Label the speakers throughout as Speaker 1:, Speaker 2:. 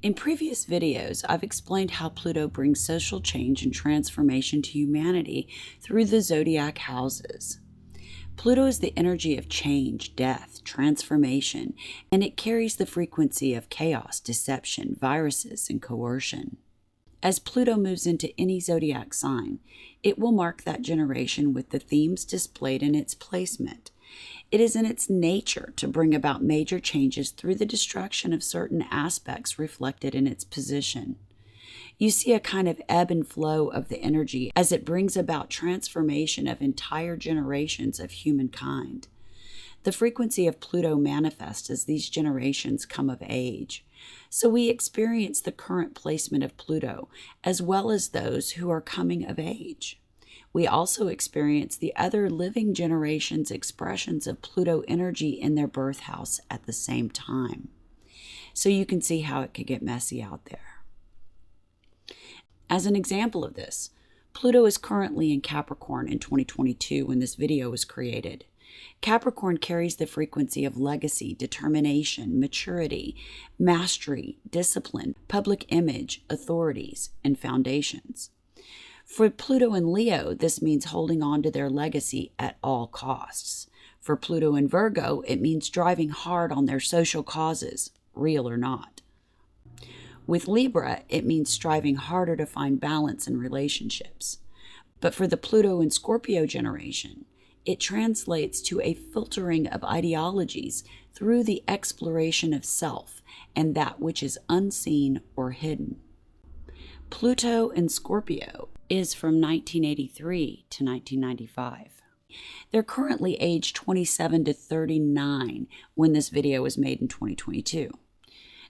Speaker 1: In previous videos, I've explained how Pluto brings social change and transformation to humanity through the zodiac houses. Pluto is the energy of change, death, transformation, and it carries the frequency of chaos, deception, viruses, and coercion. As Pluto moves into any zodiac sign, it will mark that generation with the themes displayed in its placement. It is in its nature to bring about major changes through the destruction of certain aspects reflected in its position. You see a kind of ebb and flow of the energy as it brings about transformation of entire generations of humankind. The frequency of Pluto manifests as these generations come of age. So we experience the current placement of Pluto as well as those who are coming of age. We also experience the other living generations' expressions of Pluto energy in their birth house at the same time. So you can see how it could get messy out there. As an example of this, Pluto is currently in Capricorn in 2022 when this video was created. Capricorn carries the frequency of legacy, determination, maturity, mastery, discipline, public image, authorities, and foundations. For Pluto and Leo, this means holding on to their legacy at all costs. For Pluto and Virgo, it means driving hard on their social causes, real or not. With Libra, it means striving harder to find balance in relationships. But for the Pluto and Scorpio generation, it translates to a filtering of ideologies through the exploration of self and that which is unseen or hidden. Pluto in Scorpio is from 1983 to 1995. They're currently aged 27 to 39 when this video was made in 2022.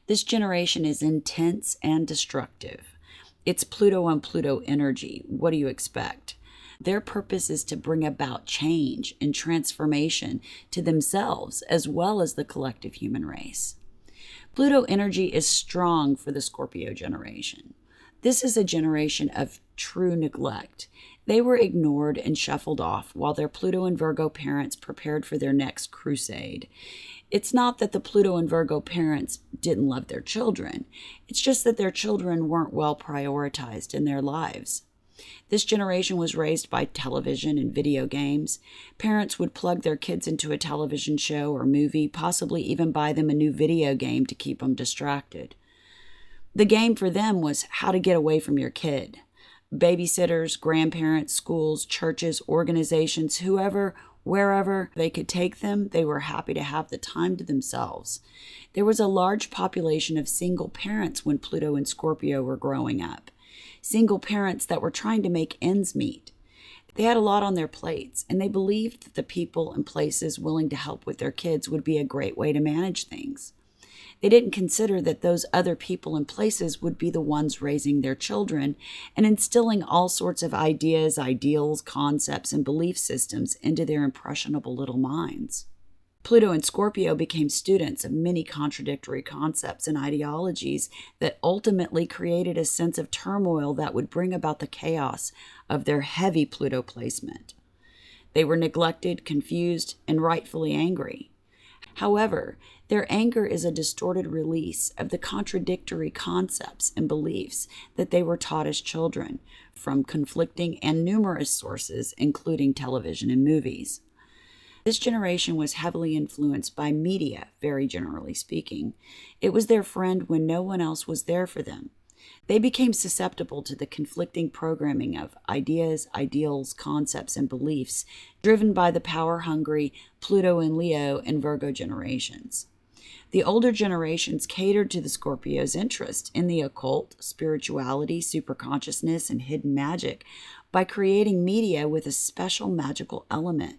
Speaker 1: This generation is intense and destructive. It's Pluto on Pluto energy. What do you expect? Their purpose is to bring about change and transformation to themselves as well as the collective human race. Pluto energy is strong for the Scorpio generation. This is a generation of true neglect. They were ignored and shuffled off while their Pluto and Virgo parents prepared for their next crusade. It's not that the Pluto and Virgo parents didn't love their children. It's just that their children weren't well prioritized in their lives. This generation was raised by television and video games. Parents would plug their kids into a television show or movie, possibly even buy them a new video game to keep them distracted. The game for them was how to get away from your kid. Babysitters, grandparents, schools, churches, organizations, whoever, wherever they could take them, they were happy to have the time to themselves. There was a large population of single parents when Pluto and Scorpio were growing up. Single parents that were trying to make ends meet. They had a lot on their plates, and they believed that the people and places willing to help with their kids would be a great way to manage things. They didn't consider that those other people and places would be the ones raising their children and instilling all sorts of ideas, ideals, concepts, and belief systems into their impressionable little minds. Pluto and Scorpio became students of many contradictory concepts and ideologies that ultimately created a sense of turmoil that would bring about the chaos of their heavy Pluto placement. They were neglected, confused, and rightfully angry. However, their anger is a distorted release of the contradictory concepts and beliefs that they were taught as children from conflicting and numerous sources, including television and movies. This generation was heavily influenced by media, very generally speaking. It was their friend when no one else was there for them. They became susceptible to the conflicting programming of ideas, ideals, concepts, and beliefs driven by the power-hungry Pluto and Leo and Virgo generations. The older generations catered to the Scorpio's interest in the occult, spirituality, superconsciousness, and hidden magic by creating media with a special magical element.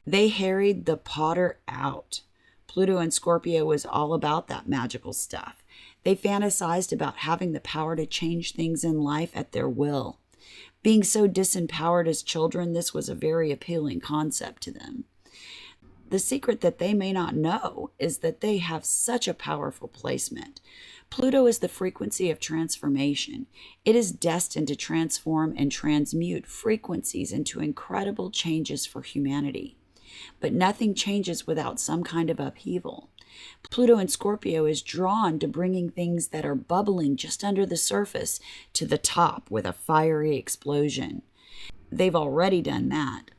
Speaker 1: They harried the Potter out. Pluto and Scorpio was all about that magical stuff. They fantasized about having the power to change things in life at their will. Being so disempowered as children, this was a very appealing concept to them. The secret that they may not know is that they have such a powerful placement. Pluto is the frequency of transformation. It is destined to transform and transmute frequencies into incredible changes for humanity. But nothing changes without some kind of upheaval. Pluto in Scorpio is drawn to bringing things that are bubbling just under the surface to the top with a fiery explosion. They've already done that.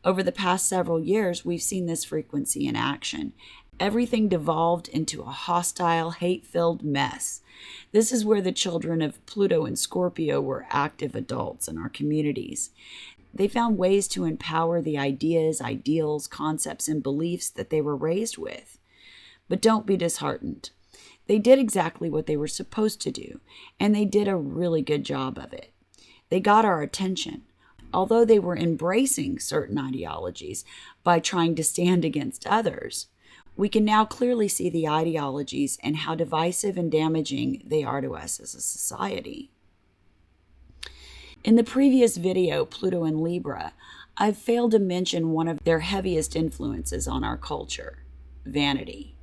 Speaker 1: Over the past several years, we've seen this frequency in action. Everything devolved into a hostile, hate-filled mess. This is where the children of Pluto and Scorpio were active adults in our communities. They found ways to empower the ideas, ideals, concepts, and beliefs that they were raised with. But don't be disheartened. They did exactly what they were supposed to do, and they did a really good job of it. They got our attention. Although they were embracing certain ideologies by trying to stand against others, we can now clearly see the ideologies and how divisive and damaging they are to us as a society. In the previous video, Pluto and Libra, I've failed to mention one of their heaviest influences on our culture, vanity.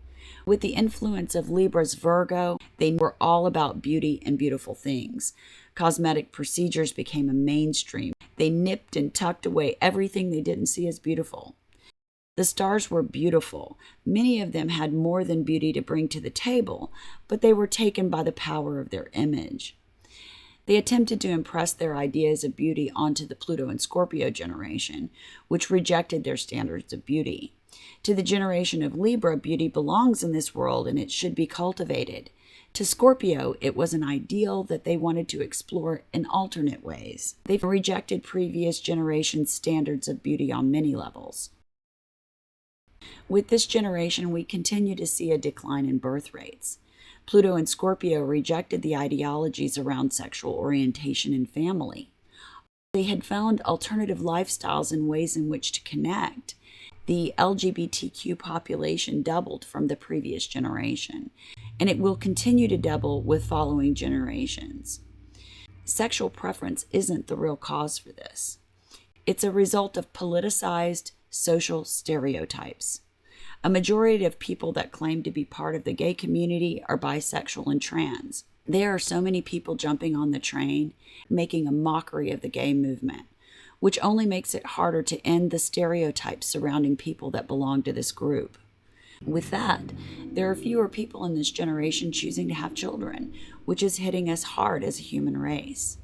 Speaker 1: With the influence of Libra's Virgo, they were all about beauty and beautiful things. Cosmetic procedures became a mainstream. They nipped and tucked away everything they didn't see as beautiful. The stars were beautiful. Many of them had more than beauty to bring to the table, but they were taken by the power of their image. They attempted to impress their ideas of beauty onto the Pluto and Scorpio generation, which rejected their standards of beauty. To the generation of Libra, beauty belongs in this world and it should be cultivated. To Scorpio, it was an ideal that they wanted to explore in alternate ways. They've rejected previous generations' standards of beauty on many levels. With this generation, we continue to see a decline in birth rates. Pluto and Scorpio rejected the ideologies around sexual orientation and family. They had found alternative lifestyles and ways in which to connect. The LGBTQ population doubled from the previous generation, and it will continue to double with following generations. Sexual preference isn't the real cause for this. It's a result of politicized social stereotypes. A majority of people that claim to be part of the gay community are bisexual and trans. There are so many people jumping on the train, making a mockery of the gay movement, which only makes it harder to end the stereotypes surrounding people that belong to this group. With that, there are fewer people in this generation choosing to have children, which is hitting us hard as a human race.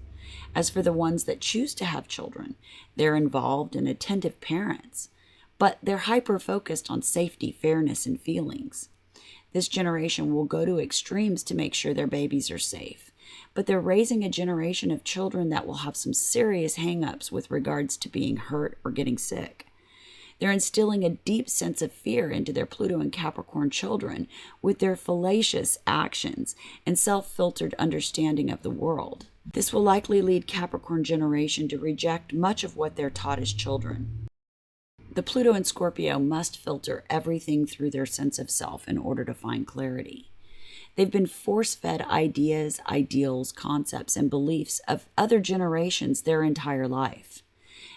Speaker 1: As for the ones that choose to have children, they're involved and attentive parents, but they're hyper-focused on safety, fairness, and feelings. This generation will go to extremes to make sure their babies are safe, but they're raising a generation of children that will have some serious hang-ups with regards to being hurt or getting sick. They're instilling a deep sense of fear into their Pluto and Capricorn children with their fallacious actions and self-filtered understanding of the world. This will likely lead Capricorn generation to reject much of what they're taught as children. The Pluto and Scorpio must filter everything through their sense of self in order to find clarity. They've been force-fed ideas, ideals, concepts, and beliefs of other generations their entire life.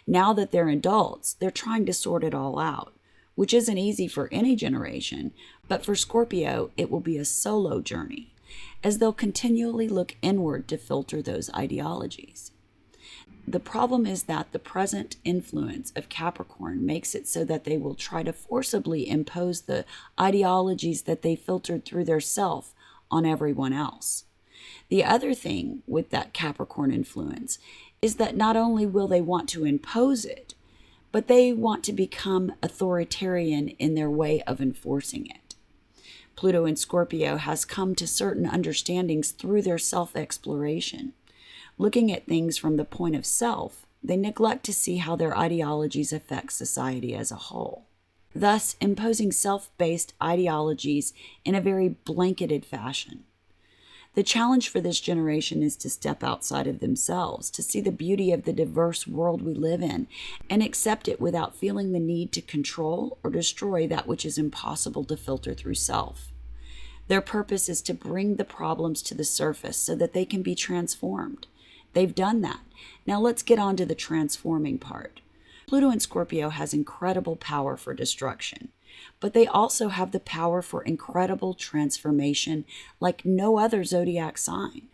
Speaker 1: Now that they're adults, they're trying to sort it all out, which isn't easy for any generation, but for Scorpio, it will be a solo journey, as they'll continually look inward to filter those ideologies. The problem is that the present influence of Capricorn makes it so that they will try to forcibly impose the ideologies that they filtered through their self on everyone else. The other thing with that Capricorn influence is that not only will they want to impose it, but they want to become authoritarian in their way of enforcing it. Pluto in Scorpio has come to certain understandings through their self-exploration. Looking at things from the point of self, they neglect to see how their ideologies affect society as a whole, thus imposing self-based ideologies in a very blanketed fashion. The challenge for this generation is to step outside of themselves, to see the beauty of the diverse world we live in, and accept it without feeling the need to control or destroy that which is impossible to filter through self. Their purpose is to bring the problems to the surface so that they can be transformed. They've done that. Now let's get on to the transforming part. Pluto in Scorpio has incredible power for destruction, but they also have the power for incredible transformation like no other zodiac sign.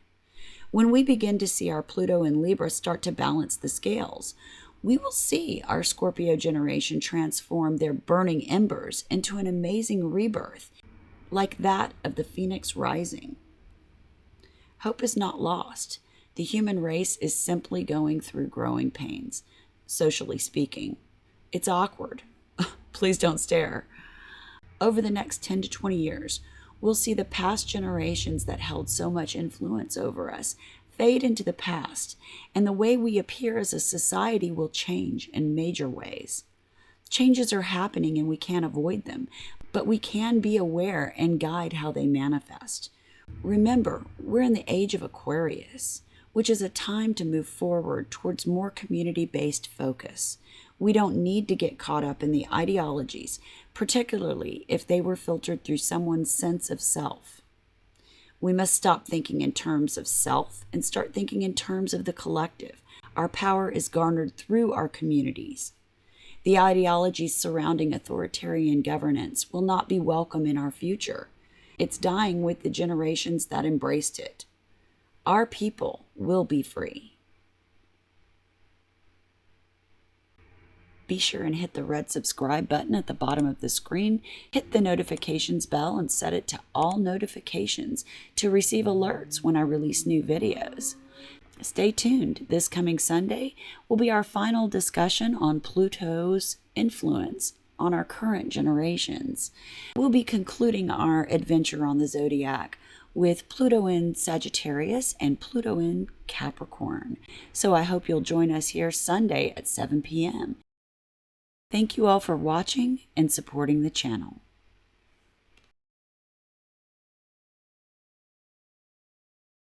Speaker 1: When we begin to see our Pluto and Libra start to balance the scales, we will see our Scorpio generation transform their burning embers into an amazing rebirth. like that of the phoenix rising. Hope is not lost. The human race is simply going through growing pains, socially speaking. It's awkward. Please don't stare. Over the next 10 to 20 years, we'll see the past generations that held so much influence over us fade into the past, and the way we appear as a society will change in major ways. Changes are happening and we can't avoid them, but we can be aware and guide how they manifest. Remember, we're in the age of Aquarius, which is a time to move forward towards more community-based focus. We don't need to get caught up in the ideologies, particularly if they were filtered through someone's sense of self. We must stop thinking in terms of self and start thinking in terms of the collective. Our power is garnered through our communities. The ideologies surrounding authoritarian governance will not be welcome in our future. It's dying with the generations that embraced it. Our people will be free. Be sure and hit the red subscribe button at the bottom of the screen. Hit the notifications bell and set it to all notifications to receive alerts when I release new videos. Stay tuned. This coming Sunday will be our final discussion on Pluto's influence on our current generations. We'll be concluding our adventure on the zodiac with Pluto in Sagittarius and Pluto in Capricorn. So I hope you'll join us here Sunday at 7 p.m. Thank you all for watching and supporting the channel.